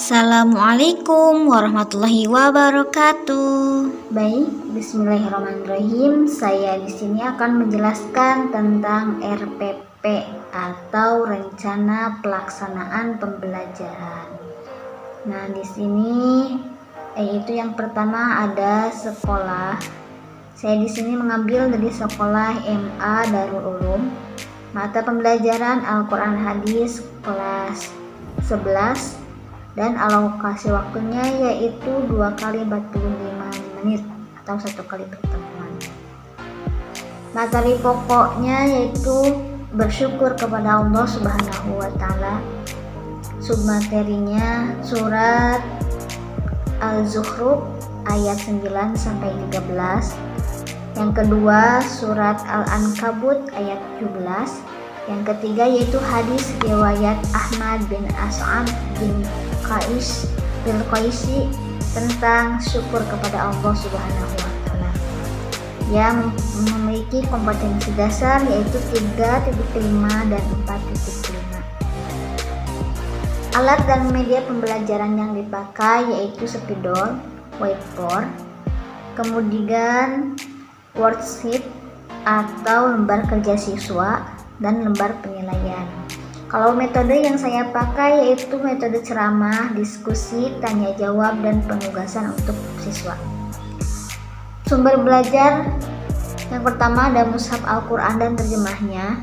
Assalamualaikum warahmatullahi wabarakatuh. Baik, bismillahirrahmanirrahim. Saya di sini akan menjelaskan tentang RPP atau Rencana Pelaksanaan Pembelajaran. Nah, di sini yaitu yang pertama ada sekolah. Saya di sini mengambil dari sekolah MA Darul Ulum. Mata pembelajaran Al-Quran Hadis kelas 11 dan alokasi waktunya yaitu 2 kali 45 menit atau 1 kali pertemuan. Materi pokoknya yaitu bersyukur kepada Allah Subhanahu wa Ta'ala. Submaterinya surat Al-Zukhruf ayat 9 sampai 13. Yang kedua surat Al-Ankabut ayat 17. Yang ketiga yaitu hadis riwayat Ahmad bin As'ad bin Qaisi tentang syukur kepada Allah Subhanahu wa Ta'ala yang memiliki kompetensi dasar yaitu 3.5 dan 4.5. Alat dan media pembelajaran yang dipakai yaitu spidol, whiteboard, kemudian worksheet atau lembar kerja siswa, dan lembar penilaian. Kalau metode yang saya pakai yaitu metode ceramah, diskusi, tanya jawab, dan penugasan untuk siswa. Sumber belajar yang pertama ada mushaf Al-Quran dan terjemahnya,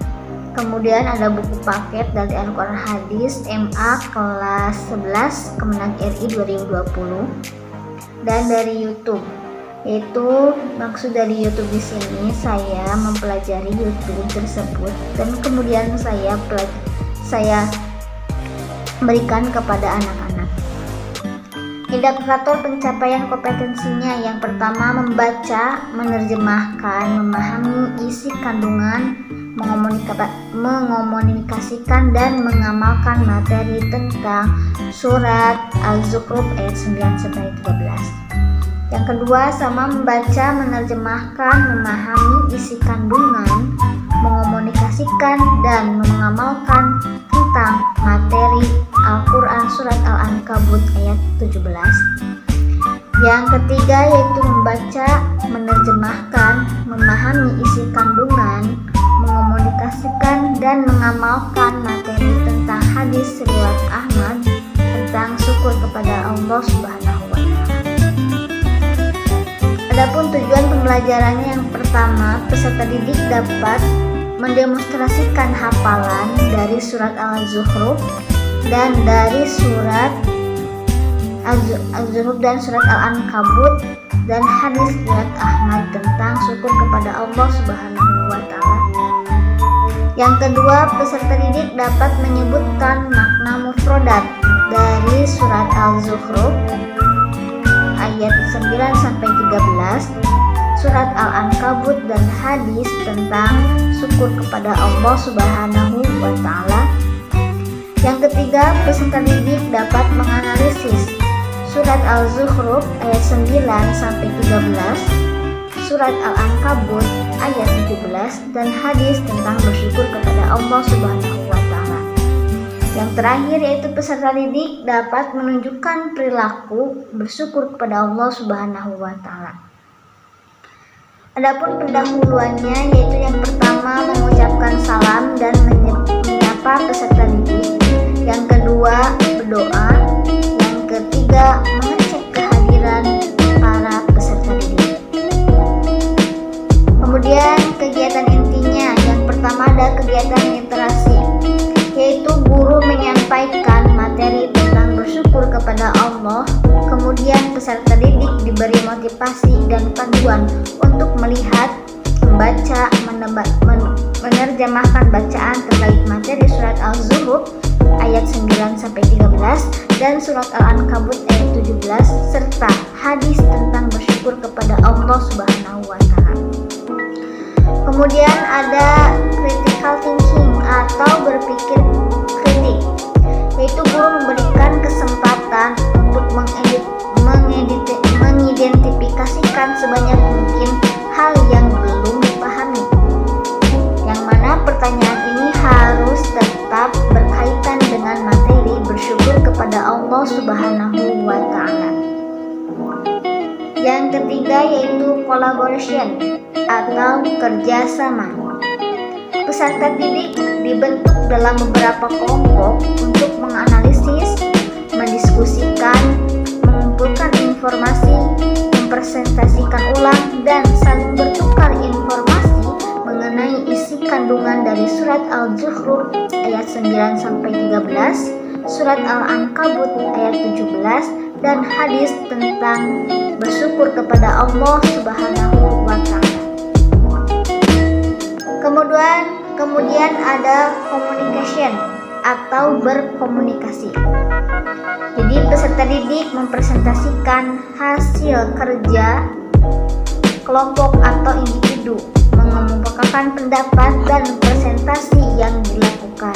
kemudian ada buku paket dari Al-Quran Hadis MA kelas 11 Kemenag RI 2020 dan dari YouTube. Yaitu maksud dari YouTube di sini saya mempelajari YouTube tersebut dan kemudian saya berikan kepada anak-anak. Indikator pencapaian kompetensinya yang pertama membaca, menerjemahkan, memahami isi kandungan, mengomunikasikan dan mengamalkan materi tentang surat Al-Zukhruf ayat 9 sampai 13. Yang kedua sama membaca, menerjemahkan, memahami isi kandungan, mengomunikasikan dan mengamalkan tentang materi Al-Quran surat Al-Ankabut ayat 17. Yang ketiga yaitu membaca, menerjemahkan, memahami isi kandungan, mengomunikasikan dan mengamalkan materi tentang hadis riwayat Ahmad tentang syukur kepada Allah Subhanahu wa Ta'ala. Adapun tujuan pembelajarannya yang pertama, peserta didik dapat mendemonstrasikan hafalan dari surat Al-Zukhruf dan dari surat Al-Zukhruf dan surat Al-Ankabut dan hadis riwayat Ahmad tentang syukur kepada Allah Subhanahu wa Ta'ala. Yang kedua, peserta didik dapat menyebutkan makna mufradat dari surat Al-Zukhruf ayat 9 sampai 13, surat Al-Ankabut dan hadis tentang syukur kepada Allah Subhanahu wa Ta'ala. Yang ketiga, peserta didik dapat menganalisis surat Al-Zukhruf ayat 9 sampai 13, surat Al-Ankabut ayat 17 dan hadis tentang bersyukur kepada Allah Subhanahu wa Ta'ala. Yang terakhir yaitu peserta didik dapat menunjukkan perilaku bersyukur kepada Allah Subhanahu wa Ta'ala. Adapun pendahuluannya yaitu yang pertama mengucapkan salam dan menyapa peserta didik. Yang kedua berdoa. Yang ketiga mengecek kehadiran para peserta didik. Kemudian kegiatan intinya yang pertama ada kegiatan literasi, yaitu guru menyampaikan materi tentang bersyukur kepada Allah, kemudian peserta didik diberi motivasi dan panduan untuk melihat, membaca, menerjemahkan bacaan terkait materi surat Al-Zukhruf ayat 9 sampai 13 dan surat Al-Ankabut ayat 17 serta hadis tentang bersyukur kepada Allah Subhanahu wa Ta'ala. Kemudian ada critical thinking atau berpikir kritik, yaitu guru memberikan kesempatan untuk mengidentifikasikan sebanyak mungkin hal yang belum dipahami, yang mana pertanyaan ini harus tetap berkaitan dengan materi bersyukur kepada Allah Allah Subhanahu wa Ta'ala. Yang ketiga yaitu collaboration atau kerjasama. Peserta didik dibentuk dalam beberapa kelompok untuk menganalisis, mendiskusikan, mengumpulkan informasi, mempresentasikan ulang, dan saling bertukar informasi mengenai isi kandungan dari surat Al-Zukhruf ayat 9-13, surat Al-Ankabut ayat 17, dan hadis tentang bersyukur kepada Allah Subhanahu wa Ta'ala. Kemudian ada communication atau berkomunikasi. Jadi peserta didik mempresentasikan hasil kerja kelompok atau individu, mengemukakan pendapat dan presentasi yang dilakukan,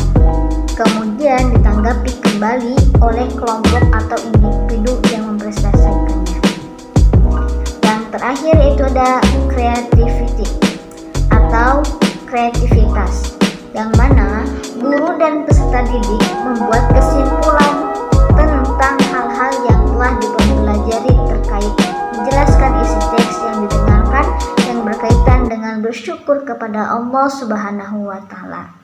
kemudian ditanggapi kembali oleh kelompok atau individu yang mempresentasikannya. Yang terakhir yaitu ada creativity atau kreativitas, yang mana guru dan peserta didik membuat kesimpulan tentang hal-hal yang telah dipelajari terkait menjelaskan isi teks yang didengarkan yang berkaitan dengan bersyukur kepada Allah Subhanahu wa Ta'ala.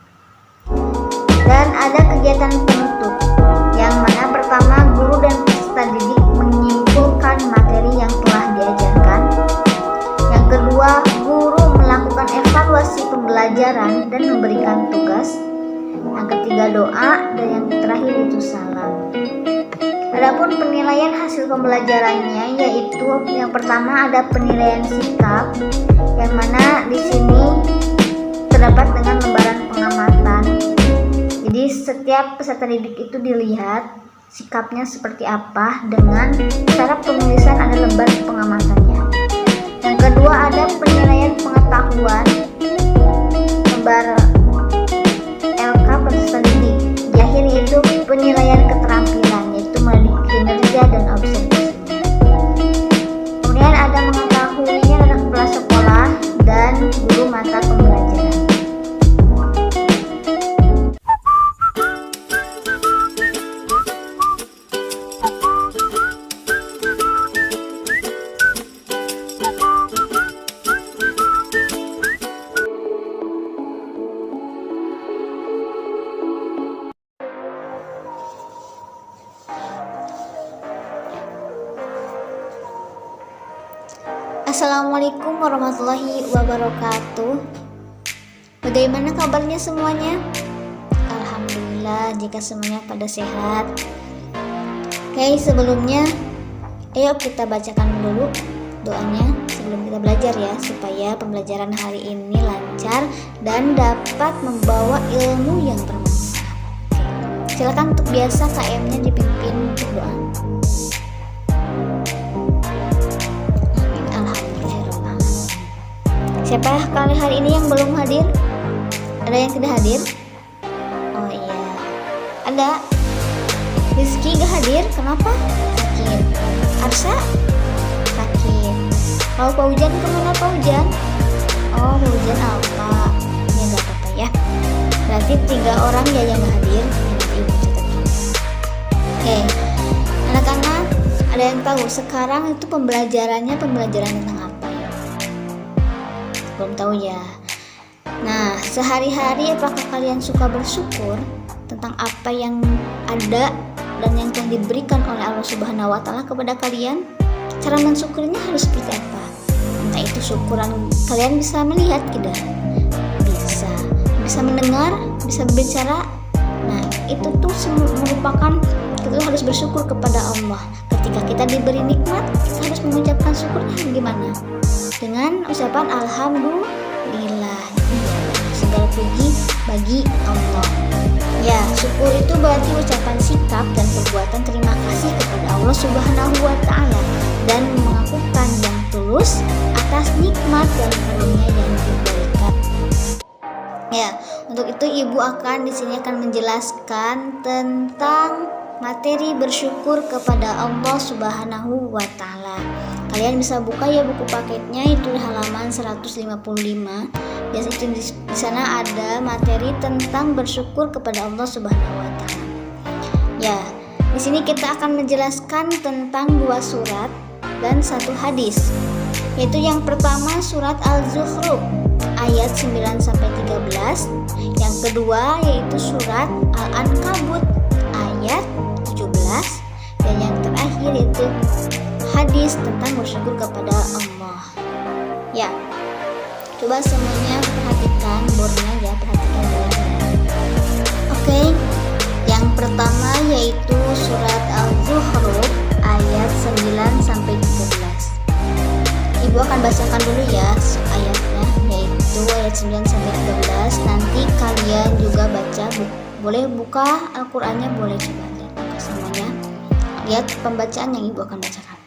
Dan ada kegiatan penutup, yang mana pertama guru dan peserta didik menyimpulkan materi yang telah diajarkan. Yang kedua, guru melakukan evaluasi pembelajaran dan memberikan tugas. Yang ketiga doa, dan yang terakhir itu salam. Adapun penilaian hasil pembelajarannya yaitu yang pertama ada penilaian sikap, yang mana di sini terdapat dengan lembaran pengamatan. Jadi setiap peserta didik itu dilihat sikapnya seperti apa dengan cara penulisan ada lembar pengamatannya. Yang kedua ada penilaian pengetahuan, lembar LK peserta didik. Di akhir yaitu penilaian keterampilan, yaitu melalui kinerja dan observasinya. Kemudian ada mengetahuinya anak kepala sekolah dan guru mata pembelajaran. Assalamualaikum warahmatullahi wabarakatuh. Bagaimana kabarnya semuanya? Alhamdulillah jika semuanya pada sehat. Oke, sebelumnya ayo kita bacakan dulu doanya sebelum kita belajar ya, supaya pembelajaran hari ini lancar dan dapat membawa ilmu yang bermanfaat. Silakan untuk biasa KM-nya dipimpin untuk doa. Siapa kali hari ini yang belum hadir? Ada yang tidak hadir? Oh iya, ada. Rizky gak hadir, kenapa? Sakit. Arsa? Sakit. Kalau Pak Hujan kemana Pak Hujan? Oh, Pak Hujan apa? Ya gak apa-apa ya. Berarti 3 orang ya yang gak hadir. Nanti ibu catat. Oke, anak-anak ada yang tahu sekarang itu pembelajaran tentang apa? Belum tahu ya. Nah, sehari-hari apakah kalian suka bersyukur tentang apa yang ada dan yang telah diberikan oleh Allah Subhanahu wa Ta'ala kepada kalian? Cara mensyukurinya harus seperti apa? Entah itu syukuran kalian bisa melihat tidak? Bisa mendengar, bisa berbicara. Nah, itu tuh merupakan kita harus bersyukur kepada Allah. Ketika kita diberi nikmat, kita harus mengucapkan syukurnya gimana? Dengan ucapan alhamdulillah, segala puji bagi Allah. Ya, syukur itu berarti ucapan sikap dan perbuatan terima kasih kepada Allah Subhanahu wa Ta'ala dan mengakukan yang tulus atas nikmat dan karunia yang diberikan. Ya, untuk itu ibu di sini akan menjelaskan tentang materi bersyukur kepada Allah Subhanahu wa Ta'ala. Kalian bisa buka ya buku paketnya, itu di halaman 155. Biasanya di sana ada materi tentang bersyukur kepada Allah Subhanahu wa Ta'ala. Ya, di sini kita akan menjelaskan tentang 2 surat dan 1 hadis. Yaitu yang pertama surat Al-Zukhruf ayat 9 sampai 13. Yang kedua yaitu surat Al-Ankabut ayat 17. Dan yang terakhir yaitu hadis tentang bersyukur kepada Allah. Ya. Coba semuanya perhatikan boardnya ya, perhatikan baik-baik. Oke. Yang pertama yaitu surat Al-Zukhruf ayat 9 sampai 13. Ibu akan bacakan dulu ya ayatnya, yaitu ayat 9 sampai 13. Nanti kalian juga baca, boleh buka Al-Qur'annya, boleh coba lihat buka semuanya. Lihat pembacaan yang Ibu akan bacakan.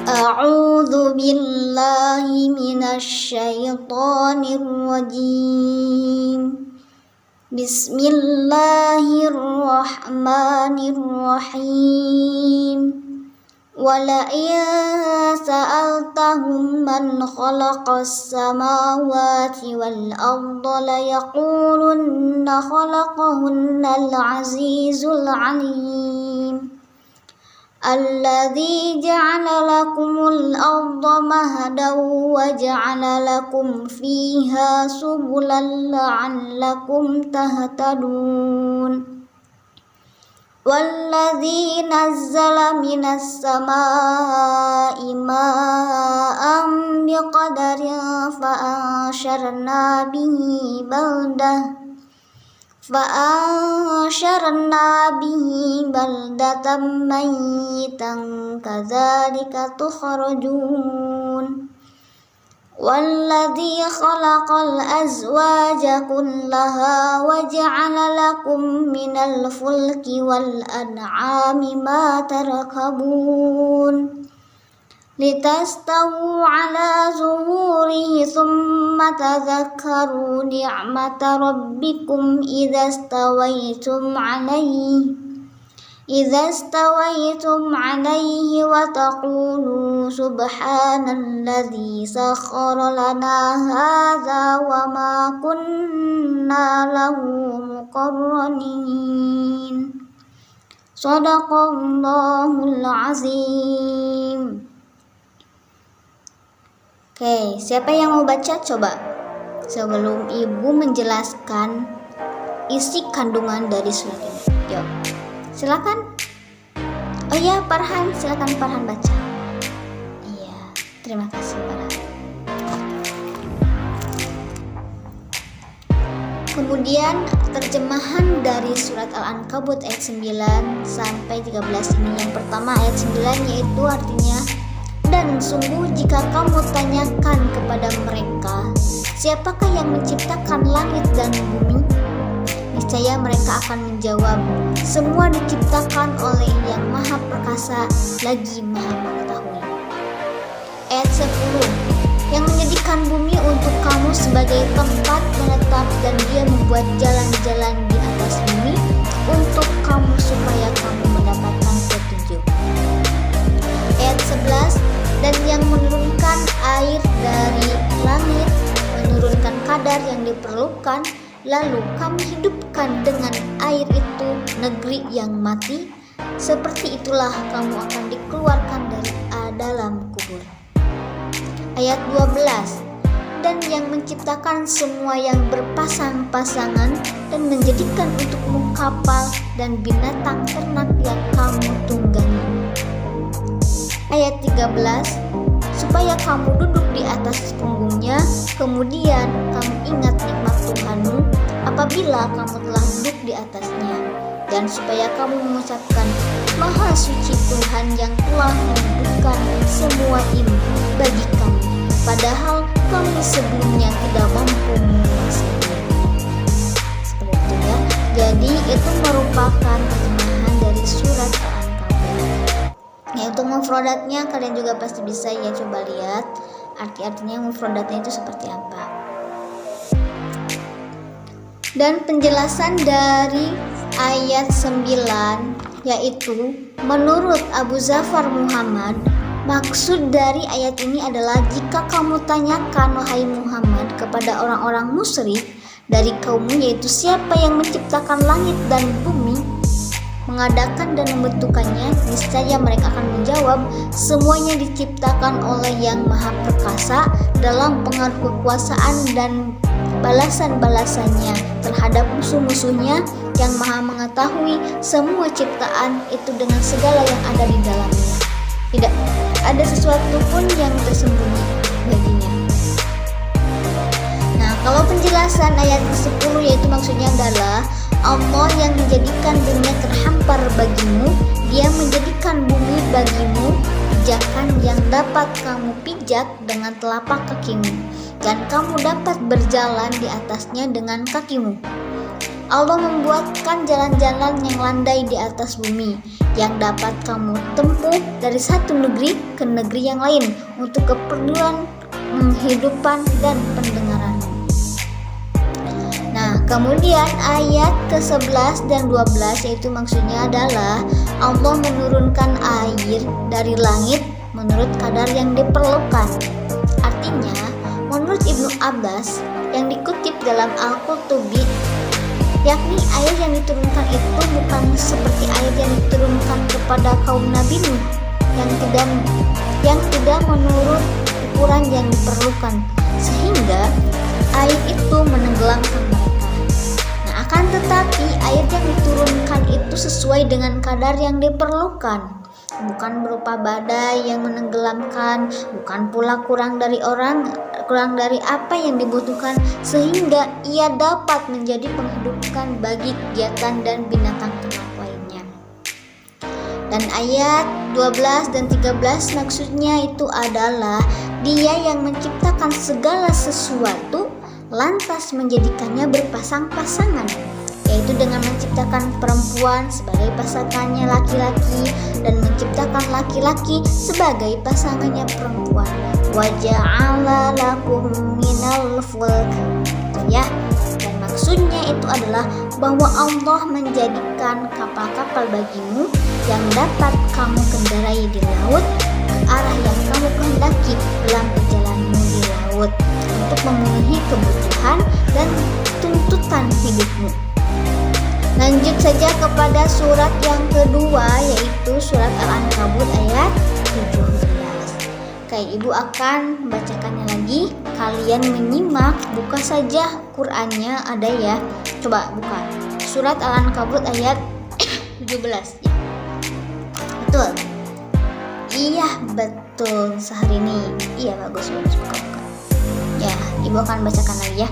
A'udzu billahi minasy syaithanir rajim. Bismillahirrahmanirrahim. Wala sa'altahum man khalaqas samawati wal arda la yaqulunna khalaqahunna al-azizul alim. Alladzi ja'ala lakumul arda mahdan wa ja'ala lakum fiha subulan la'allakum tahtadun. Walladzi nazzala minas samaa'i ma'an biqadarin fa'ansyarna bihi baldatan mayyitan kadzalika tukhrajun. Walladzi khalaqal azwaja kullaha wa ja'ala lakum minal fulki wal an'ami ma tarkabun litastawu ala zuhurihi thumma tadhakkaru ni'mata rabbikum idza stawaytum alaihi wa taqulu subhanalladzi sakhkhara lana hadza wa ma kunna lahu muqarrinin. Shadaqallahul azim. Oke, siapa yang mau baca coba? Sebelum Ibu menjelaskan isi kandungan dari surat ini. Yuk. Silakan. Oh ya, Farhan, silakan Farhan baca. Iya, terima kasih Farhan. Kemudian terjemahan dari surat Al-Ankabut ayat 9 sampai 13 ini. Yang pertama ayat 9 yaitu artinya, dan sungguh jika kamu tanyakan kepada mereka, siapakah yang menciptakan langit dan bumi? Niscaya mereka akan menjawab, semua diciptakan oleh yang maha perkasa lagi maha mengetahui. Ayat 10, yang menjadikan bumi untuk kamu sebagai tempat menetap dan dia membuat jalan-jalan di atas bumi untuk kamu supaya kamu mendapatkan petunjuk. Ayat 11, dan yang menurunkan air dari langit, menurunkan kadar yang diperlukan, lalu kami hidupkan dengan air itu negeri yang mati, seperti itulah kamu akan dikeluarkan dari dalam kubur. Ayat 12, dan yang menciptakan semua yang berpasang-pasangan dan menjadikan untukmu kapal dan binatang ternak yang kamu tunggangi. Ayat 13, supaya kamu duduk di atas punggungnya, kemudian kamu ingat nikmat Tuhanmu apabila kamu telah duduk di atasnya, dan supaya kamu mengucapkan, Maha Suci Tuhan yang telah menundukkan semua ini bagi kamu, padahal kamu sebelumnya tidak mampu menguasainya. Seperti itu ya. Jadi itu merupakan terjemahan dari surat Al-Ankabut. Ya, untuk mufradatnya kalian juga pasti bisa ya, coba lihat arti-artinya mufradatnya itu seperti apa. Dan penjelasan dari ayat 9 yaitu, menurut Abu Zafar Muhammad, maksud dari ayat ini adalah jika kamu tanyakan wahai Muhammad kepada orang-orang musyrik dari kaummu, yaitu siapa yang menciptakan langit dan bumi, mengadakan dan membentukannya, niscaya mereka akan menjawab, semuanya diciptakan oleh Yang Maha Perkasa dalam pengaruh kekuasaan dan balasan-balasannya terhadap musuh-musuhnya, yang Maha mengetahui semua ciptaan itu dengan segala yang ada di dalamnya. Tidak ada sesuatu pun yang tersembunyi baginya. Nah, kalau penjelasan ayat ke-10 yaitu maksudnya adalah Allah yang menjadikan dunia terhampar bagimu, Dia menjadikan bumi bagimu pijakan yang dapat kamu pijak dengan telapak kakimu, dan kamu dapat berjalan di atasnya dengan kakimu. Allah membuatkan jalan-jalan yang landai di atas bumi yang dapat kamu tempuh dari satu negeri ke negeri yang lain untuk keperluan kehidupan dan pendengaran. Nah, kemudian ayat ke-11 dan 12 yaitu maksudnya adalah Allah menurunkan air dari langit menurut kadar yang diperlukan. Artinya, menurut Ibnu Abbas yang dikutip dalam Al-Qurtubi, yakni air yang diturunkan itu bukan seperti air yang diturunkan kepada kaum Nabi Nuh yang tidak menurut ukuran yang diperlukan, sehingga air itu menenggelamkan mereka. Nah, akan tetapi air yang diturunkan itu sesuai dengan kadar yang diperlukan, bukan berupa badai yang menenggelamkan, bukan pula kurang dari apa yang dibutuhkan, sehingga ia dapat menjadi penghidupan bagi kegiatan dan binatang ternak lainnya. Dan ayat 12 dan 13 maksudnya itu adalah Dia yang menciptakan segala sesuatu lantas menjadikannya berpasang-pasangan, yaitu dengan menciptakan perempuan sebagai pasangannya laki-laki dan menciptakan laki-laki sebagai pasangannya perempuan. Wa ja'ala lakum minal fulk, ya. Dan maksudnya itu adalah bahwa Allah menjadikan kapal-kapal bagimu yang dapat kamu kendarai di laut ke arah yang kamu kehendaki dalam perjalananmu di laut untuk memenuhi kebutuhan dan tuntutan hidupmu. Lanjut saja kepada surat yang kedua, yaitu surat Al-Ankabut ayat 17. Oke, Ibu akan membacakannya lagi. Kalian menyimak, buka saja Qur'annya, ada ya. Coba buka. Surat Al-Ankabut ayat 17. Ya. Betul. Iya, betul. Sehari ini. Iya, bagus. Buka. Ya, Ibu akan bacakan lagi ya.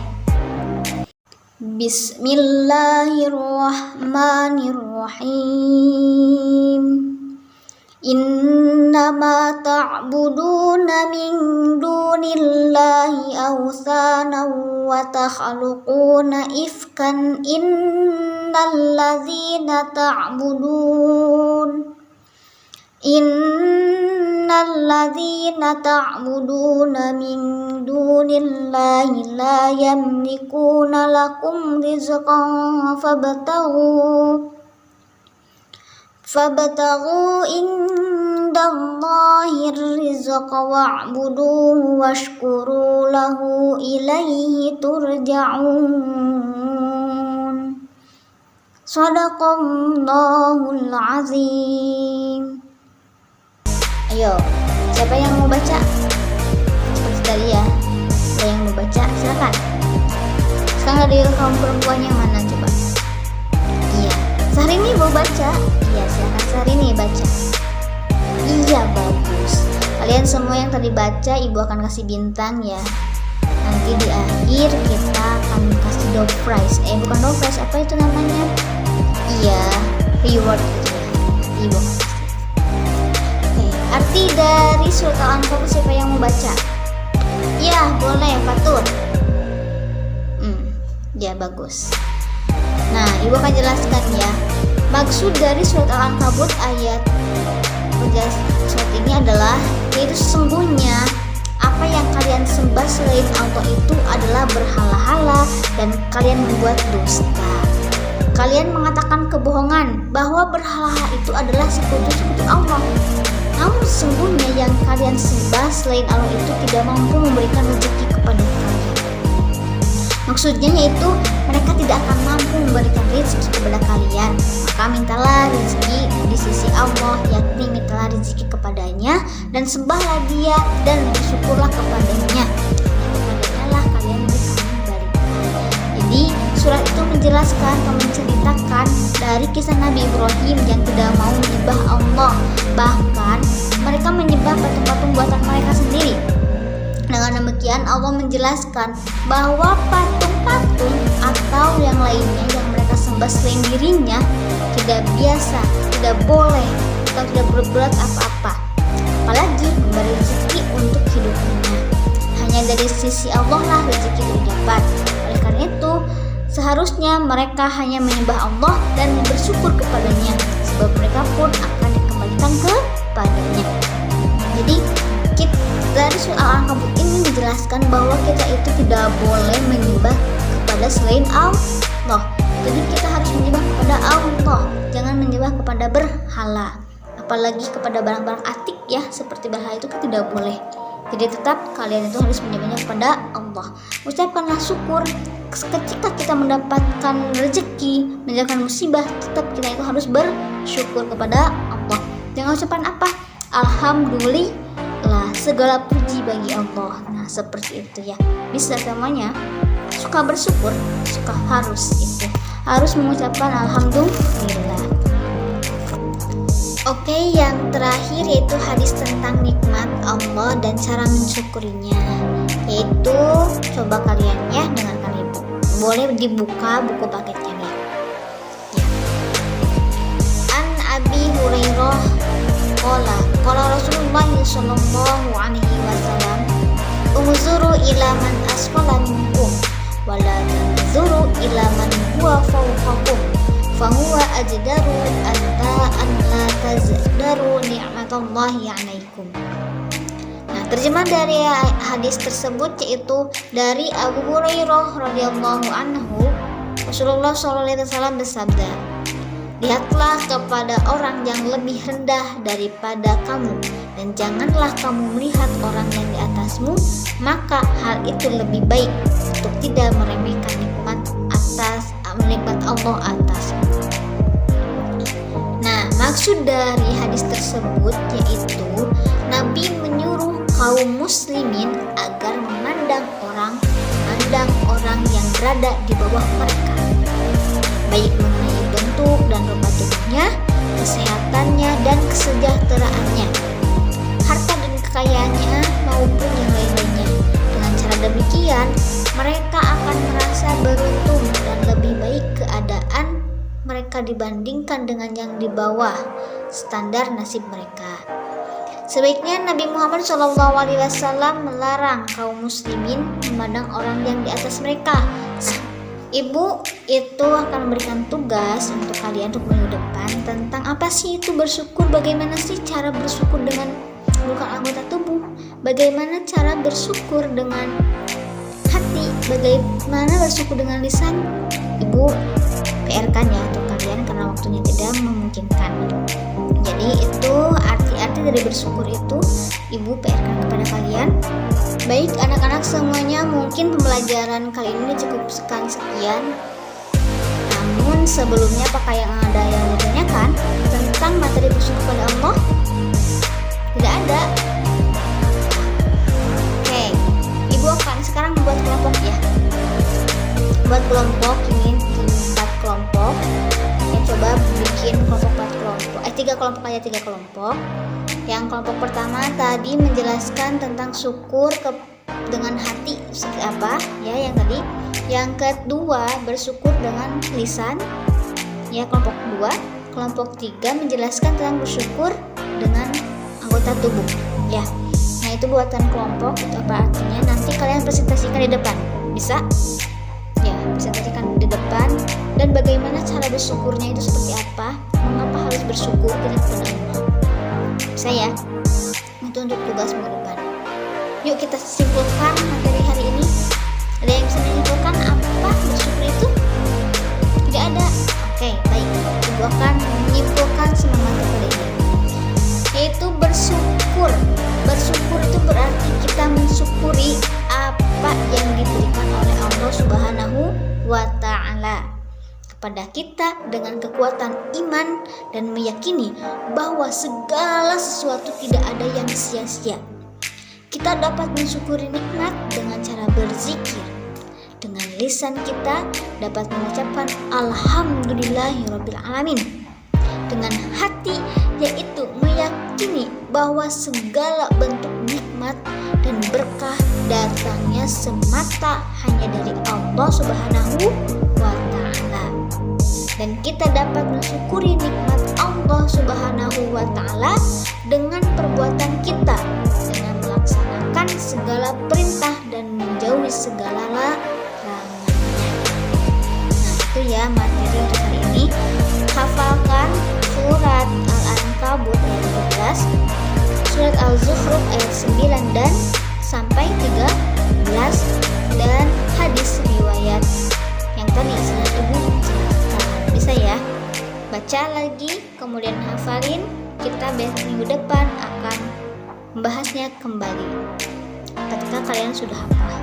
Bismillahirrahmanirrahim. Innama ta'buduna min dunillahi awthana wa takhluquna ifkan innalladzina ta'buduna min dunillahi la yamlikuna lakum rizqan fabtaghu indallahir rizqa wa'buduhu washkuru lahu ilaihi turja'un. Shadaqallahul azim. Ayo, siapa yang mau baca? Seperti tadi ya, ada yang mau baca, silakan. Sekarang dari kaum perempuannya mana coba? Iya, Syahrini mau baca? Iya, silakan Syahrini baca. Iya, bagus. Kalian semua yang tadi baca, Ibu akan kasih bintang ya. Nanti di akhir kita akan kasih door prize. Bukan door prize, apa itu namanya? Iya, reward gitu ya. Ibu arti dari surat Al-Ankabut, siapa yang mau baca? Ya, boleh, Fatur. Ya, bagus. Nah, Ibu akan jelaskan ya. Maksud dari surat Al-Ankabut ayat surat ini adalah, yaitu sesungguhnya apa yang kalian sembah selain Allah itu adalah berhala-hala dan kalian membuat dusta. Kalian mengatakan kebohongan bahwa berhala itu adalah sekutu-sekutu Allah. Namun sesungguhnya yang kalian sembah selain Allah itu tidak mampu memberikan rezeki kepada kalian. Maksudnya yaitu mereka tidak akan mampu memberikan rezeki kepada kalian. Maka Maka mintalah rezeki di sisi Allah, yakni mintalah rezeki kepadanya dan sembahlah dia dan bersyukurlah kepadanya. Kepadanya lah kalian bisa kembali. Jadi surat itu menjelaskan dan menceritakan dari kisah Nabi Ibrahim yang tidak mau menyembah Allah. Bahkan mereka menyembah patung-patung buatan mereka sendiri. Dengan demikian Allah menjelaskan bahwa patung-patung atau yang lainnya yang mereka sembah selain dirinya tidak biasa, tidak boleh atau tidak berbuat apa-apa, apalagi memberi rezeki untuk hidupnya. Hanya dari sisi Allah lah rezeki itu didapat. Oleh karena itu seharusnya mereka hanya menyembah Allah dan bersyukur kepadanya, sebab mereka pun akan dikembalikan kepadanya. Jadi dari soal Ankabut ini menjelaskan bahwa kita itu tidak boleh menyembah kepada selain Allah. Jadi kita harus menyembah kepada Allah, jangan menyembah kepada berhala, apalagi kepada barang-barang antik ya, seperti berhala itu tidak boleh. Jadi tetap kalian itu harus menyembahnya kepada Allah. Ucapkanlah syukur ketika kita mendapatkan rezeki, menjalankan musibah, tetap kita itu harus bersyukur kepada Allah. Jangan ucapan apa? Alhamdulillah, segala puji bagi Allah. Nah seperti itu ya, bisa semuanya suka bersyukur, suka harus mengucapkan alhamdulillah. Oke, yang terakhir yaitu hadis tentang nikmat Allah dan cara mensyukurinya. Yaitu coba kalian ya dengarkan ibu. Boleh dibuka buku paketnya nih. Ya. An Abi Hurairah qala Rasulullah sallallahu alaihi wasallam, "Unzuru ila man asfala minkum wa la tanzuru ila man huwa fawqakum, fa huwa ajdaru an la tazdaru ni'matallahi 'alaikum." Nah, terjemah dari hadis tersebut yaitu dari Abu Hurairah radhiyallahu anhu, Rasulullah sallallahu alaihi wasallam bersabda, "Lihatlah kepada orang yang lebih rendah daripada kamu, dan janganlah kamu melihat orang yang di atasmu, maka hal itu lebih baik untuk tidak meremehkan nikmat Allah atasmu." Nah, maksud dari hadis tersebut yaitu Nabi menyuruh kaum muslimin agar memandang orang yang berada di bawah mereka, baik mengenai bentuk dan rupa tubuhnya, kesehatannya dan kesejahteraannya, harta dan kekayaannya maupun yang lain-lainnya. Dengan cara demikian, mereka akan merasa beruntung dan lebih baik keadaan mereka dibandingkan dengan yang di bawah standar nasib mereka. Sebaiknya Nabi Muhammad SAW melarang kaum muslimin memandang orang yang di atas mereka. Ibu itu akan memberikan tugas untuk kalian untuk minggu depan tentang apa sih itu bersyukur, bagaimana sih cara bersyukur dengan bukan anggota tubuh, bagaimana cara bersyukur dengan hati, bagaimana bersyukur dengan lisan. Ibu PR-kan ya untuk kalian karena waktunya tidak memungkinkan. Jadi itu arti-arti dari bersyukur itu Ibu PR-kan kepada kalian. Baik anak-anak semuanya, mungkin pembelajaran kali ini cukup sekian. Namun sebelumnya apakah yang ada yang ditanyakan tentang materi bersyukur kepada Allah? Tidak ada. Oke, Ibu akan sekarang membuat kelompok ya. Buat kelompok ini 4 kelompok. Ya, coba bikin kelompok 4 kelompok. 3 kelompok. Yang kelompok pertama tadi menjelaskan tentang syukur dengan hati seperti apa ya yang tadi. Yang kedua bersyukur dengan lisan ya kelompok 2. Kelompok 3 menjelaskan tentang bersyukur dengan anggota tubuh ya. Nah itu buatan kelompok, itu apa artinya, nanti kalian presentasikan di depan, bisa ya, presentasikan di depan. Dan bagaimana cara bersyukurnya itu seperti apa, mengapa harus bersyukur dengan kepada Allah, bisa ya. Itu untuk tugas minggu depan. Yuk kita simpulkan materi hari ini. Ada yang bisa menyimpulkan apa bersyukur itu? Tidak ada. Oke, baik. Ibu akan menyimpulkan semua materi ini, yaitu bersyukur. Bersyukur itu berarti kita mensyukuri apa yang diberikan oleh Allah Subhanahu wa Ta'ala kepada kita dengan kekuatan iman dan meyakini bahwa segala sesuatu tidak ada yang sia-sia. Kita dapat mensyukuri nikmat dengan cara berzikir. Dengan lisan kita dapat mengucapkan Alhamdulillahirrabbilalamin. Dengan hati yaitu meyakini bahwa segala bentuk nikmat dan berkah datangnya semata hanya dari Allah Subhanahu wa Ta'ala. Dan kita dapat mensyukuri nikmat Allah Subhanahu wa Ta'ala dengan perbuatan kita, dengan melaksanakan segala perintah dan menjauhi segala larangannya. Nah, itu ya materi untuk hari ini. Hafalkan surat Al-Ankabut ayat 12, surat Al-Zukhruf ayat 9 dan sampai 13, dan hadis riwayat yang tadi saya tunggu. Bisa ya baca lagi kemudian hafalin. Kita minggu depan akan membahasnya kembali ketika kalian sudah hafal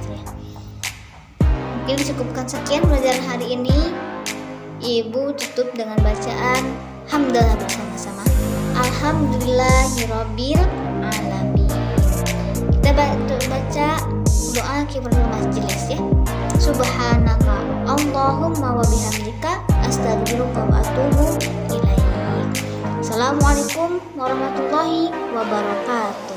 ya. Mungkin cukupkan sekian pelajaran hari ini. Ibu tutup dengan bacaan hamdalah bersama-sama. Alhamdulillahirabbil alamin. Kita baca doa kifaratul majelis ya. Subhanaka Allahumma wa bihamdika astaghfiruka wa atubu ilaik. Assalamualaikum warahmatullahi wabarakatuh.